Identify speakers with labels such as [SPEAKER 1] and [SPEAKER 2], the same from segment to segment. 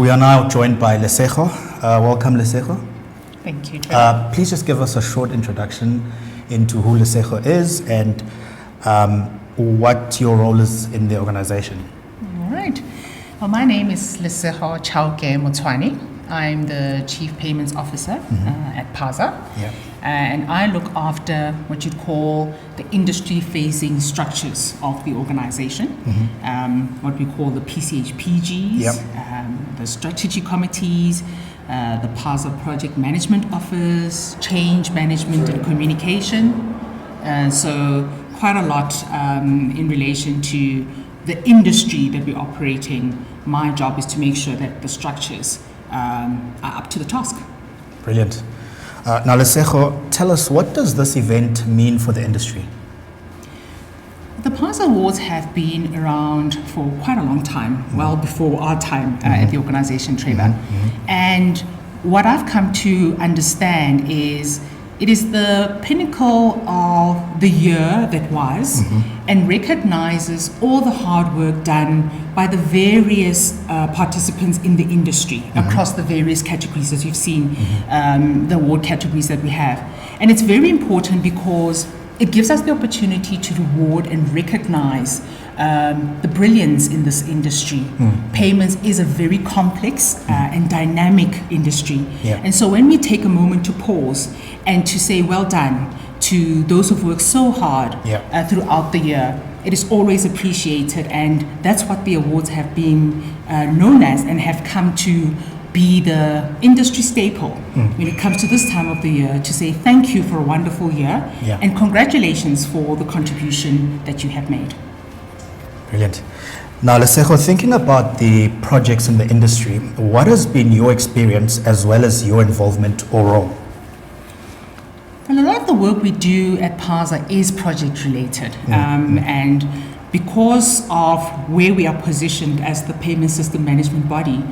[SPEAKER 1] We are now joined by Lesego. Welcome, Lesego.
[SPEAKER 2] Thank you, Trevor.
[SPEAKER 1] Please just give us a short introduction into who Lesego is and what your role is in the organization.
[SPEAKER 2] All right. Well, my name is Lesego Chauke-Motshwane. I'm the Chief Payments Officer at PASA.
[SPEAKER 1] Yeah.
[SPEAKER 2] And I look after what you'd call the industry-facing structures of the organization, what we call the PCHPGs,
[SPEAKER 1] Yep.
[SPEAKER 2] the strategy committees, the PASA Project Management Office, change management and communication. So quite a lot in relation to the industry that we're operating. My job is to make sure that the structures are up to the task.
[SPEAKER 1] Brilliant. Now, Lesego, tell us, what does this event mean for the industry?
[SPEAKER 2] The PASA Awards have been around for quite a long time, well before our time at the organization, Trevor. And what I've come to understand is it is the pinnacle of the year that was and recognizes all the hard work done by the various participants in the industry across the various categories, as you've seen, the award categories that we have. And it's very important because it gives us the opportunity to reward and recognize the brilliance in this industry. Payments is a very complex and dynamic industry.
[SPEAKER 1] Yeah.
[SPEAKER 2] And so when we take a moment to pause and to say well done to those who've worked so hard throughout the year, it is always appreciated, and that's what the awards have been known as and have come to be the industry staple when it comes to this time of the year, to say thank you for a wonderful year and congratulations for the contribution that you have made.
[SPEAKER 1] Brilliant. Now, Lesego, thinking about the projects in the industry, what has been your experience as well as your involvement or role?
[SPEAKER 2] Well, a lot of the work we do at PASA is project related, and because of where we are positioned as the payment system management body,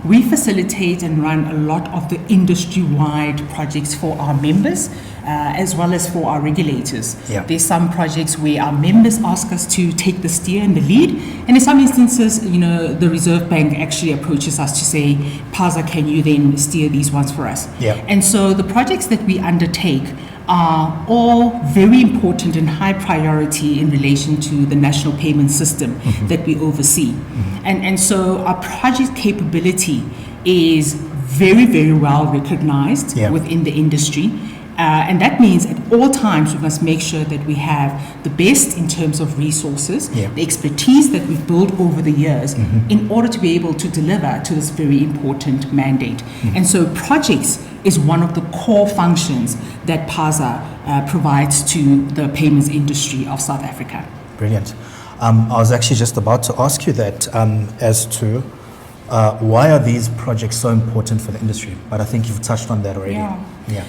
[SPEAKER 2] we facilitate and run a lot of the industry-wide projects for our members, as well as for our regulators.
[SPEAKER 1] Yeah.
[SPEAKER 2] There's some projects where our members ask us to take the steer and the lead, and in some instances, the Reserve Bank actually approaches us to say, PASA, can you then steer these ones for us?
[SPEAKER 1] Yeah.
[SPEAKER 2] And so the projects that we undertake are all very important and high priority in relation to the national payment system that we oversee. And so our project capability is very, very well recognized within the industry. And that means at all times we must make sure that we have the best in terms of resources, the expertise that we've built over the years in order to be able to deliver to this very important mandate. And so projects is one of the core functions that PASA provides to the payments industry of South Africa.
[SPEAKER 1] Brilliant. I was actually just about to ask you that as to why are these projects so important for the industry? But I think you've touched on that already. Yeah.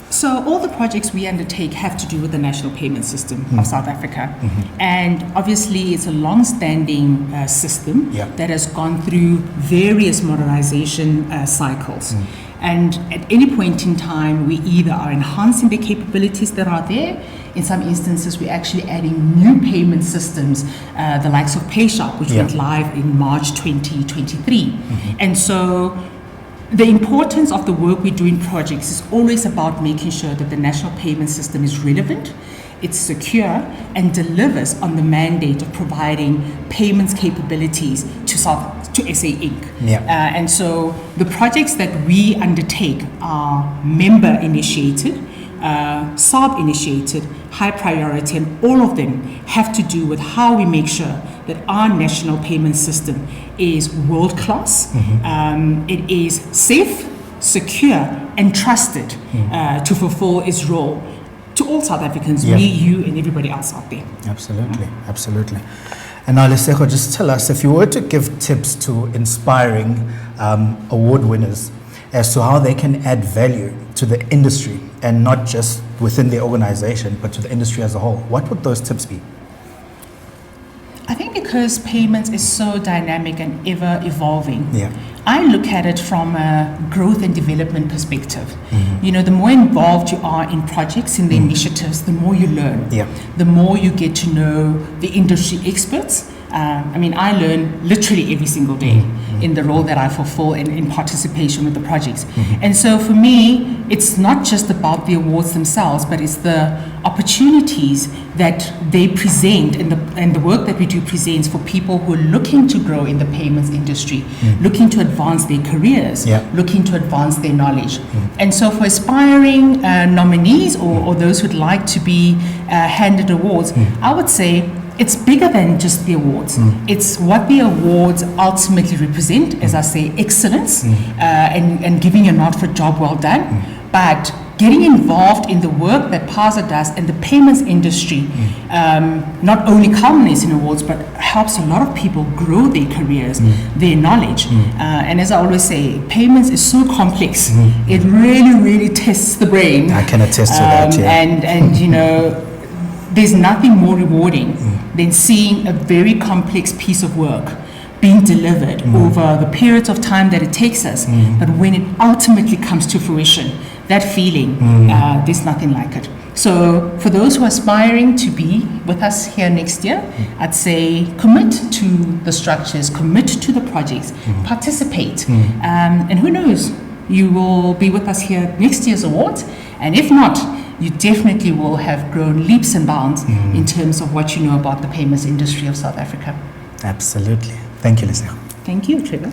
[SPEAKER 2] So all the projects we undertake have to do with the national payment system of South Africa. And obviously it's a long-standing system that has gone through various modernization cycles. And at any point in time, we either are enhancing the capabilities that are there. In some instances, we're actually adding new payment systems, the likes of PayShop, which went live in March 2023. And so the importance of the work we do in projects is always about making sure that the national payment system is relevant, it's secure, and delivers on the mandate of providing payments capabilities to SA Inc. And so the projects that we undertake are member-initiated, SARB-initiated, high priority, and all of them have to do with how we make sure that our national payment system is world-class, it is safe, secure, and trusted to fulfill its role to all South Africans, me, you, and everybody else out there.
[SPEAKER 1] Absolutely, absolutely. And now, Lesego, just tell us, if you were to give tips to inspiring award winners as to how they can add value to the industry, and not just within their organization, but to the industry as a whole, what would those tips be?
[SPEAKER 2] I think because payments is so dynamic and ever evolving, I look at it from a growth and development perspective. The more involved you are in projects, in the initiatives, the more you learn. The more you get to know the industry experts, I mean, I learn literally every single day in the role that I fulfill in participation with the projects. And so for me, it's not just about the awards themselves, but it's the opportunities that they present and the work that we do presents for people who are looking to grow in the payments industry, looking to advance their careers, looking to advance their knowledge. And so for aspiring nominees or those who'd like to be handed awards, I would say it's bigger than just the awards. It's what the awards ultimately represent, as I say, excellence, and giving a nod for job well done. But getting involved in the work that PASA does and the payments industry not only culminates in awards, but helps a lot of people grow their careers, their knowledge. And as I always say, payments is so complex. It really, really tests the brain.
[SPEAKER 1] I can attest to that, yeah.
[SPEAKER 2] And you know, there's nothing more rewarding than seeing a very complex piece of work being delivered over the periods of time that it takes us. But when it ultimately comes to fruition, that feeling, there's nothing like it. So for those who are aspiring to be with us here next year, I'd say commit to the structures, commit to the projects, participate. And who knows, you will be with us here next year's awards. And if not, you definitely will have grown leaps and bounds in terms of what you know about the payments industry of South Africa.
[SPEAKER 1] Absolutely. Thank you, Lesego.
[SPEAKER 2] Thank you, Trevor.